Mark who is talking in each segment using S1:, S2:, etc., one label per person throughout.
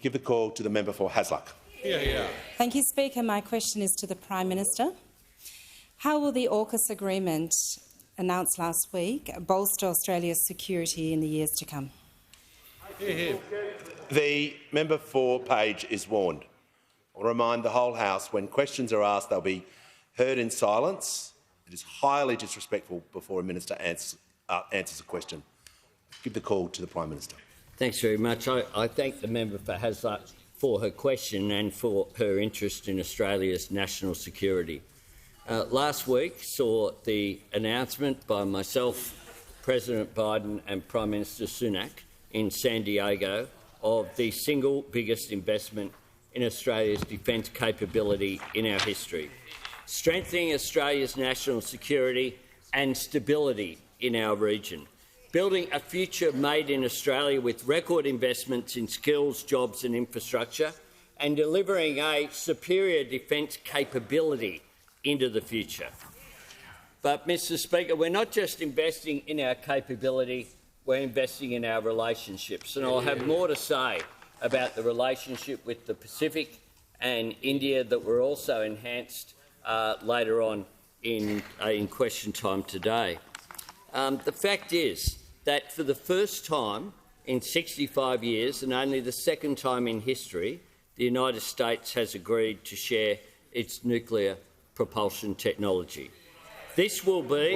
S1: Give the call to the member for Hasluck.
S2: Thank you, Speaker. My question is to the Prime Minister. How will the AUKUS agreement announced last week bolster Australia's security in the years to come?
S1: The member for Page is warned. I'll remind the whole House when questions are asked they'll be heard in silence. It is highly disrespectful before a minister answers a question. Give the call to the Prime Minister.
S3: Thanks very much. I thank the member for Hasluck for her question and for her interest in Australia's national security. Last week saw the announcement by myself, President Biden and Prime Minister Sunak in San Diego of the single biggest investment in Australia's defence capability in our history, strengthening Australia's national security and stability in our region, building a future made in Australia with record investments in skills, jobs and infrastructure, and delivering a superior defence capability into the future. But, Mr Speaker, we're not just investing in our capability, we're investing in our relationships. And I'll have more to say about the relationship with the Pacific and India that were also enhanced later on in question time today. The fact is that for the first time in 65 years, and only the second time in history, the United States has agreed to share its nuclear propulsion technology. This will be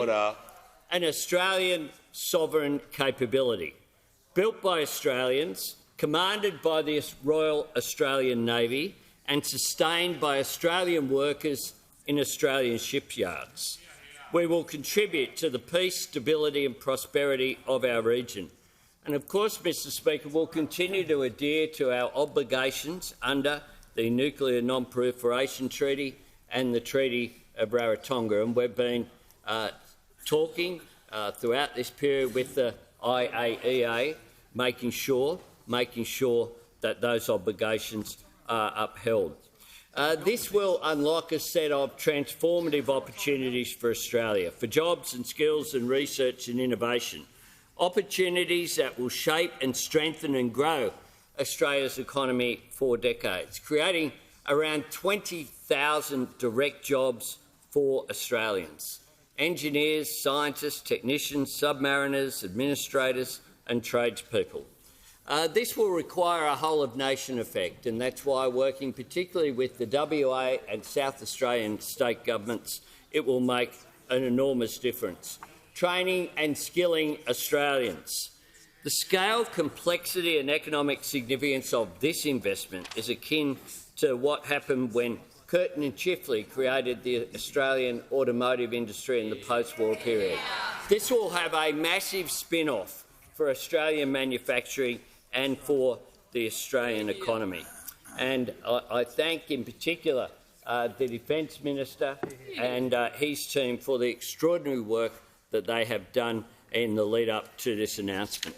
S3: an Australian sovereign capability, built by Australians, commanded by the Royal Australian Navy and sustained by Australian workers in Australian shipyards. We will contribute to the peace, stability and prosperity of our region. And of course, Mr Speaker, we'll continue to adhere to our obligations under the Nuclear Non-Proliferation Treaty and the Treaty of Rarotonga. And we've been talking throughout this period with the IAEA, making sure that those obligations are upheld. This will unlock a set of transformative opportunities for Australia, for jobs and skills and research and innovation, opportunities that will shape and strengthen and grow Australia's economy for decades, creating around 20,000 direct jobs for Australians: engineers, scientists, technicians, submariners, administrators and tradespeople. This will require a whole-of-nation effect, and that's why, working particularly with the WA and South Australian state governments, it will make an enormous difference. Training and skilling Australians. The scale, complexity and economic significance of this investment is akin to what happened when Curtin and Chifley created the Australian automotive industry in the post-war period. This will have a massive spin-off for Australian manufacturing and for the Australian economy. And I thank in particular the Defence Minister and his team for the extraordinary work that they have done in the lead-up to this announcement.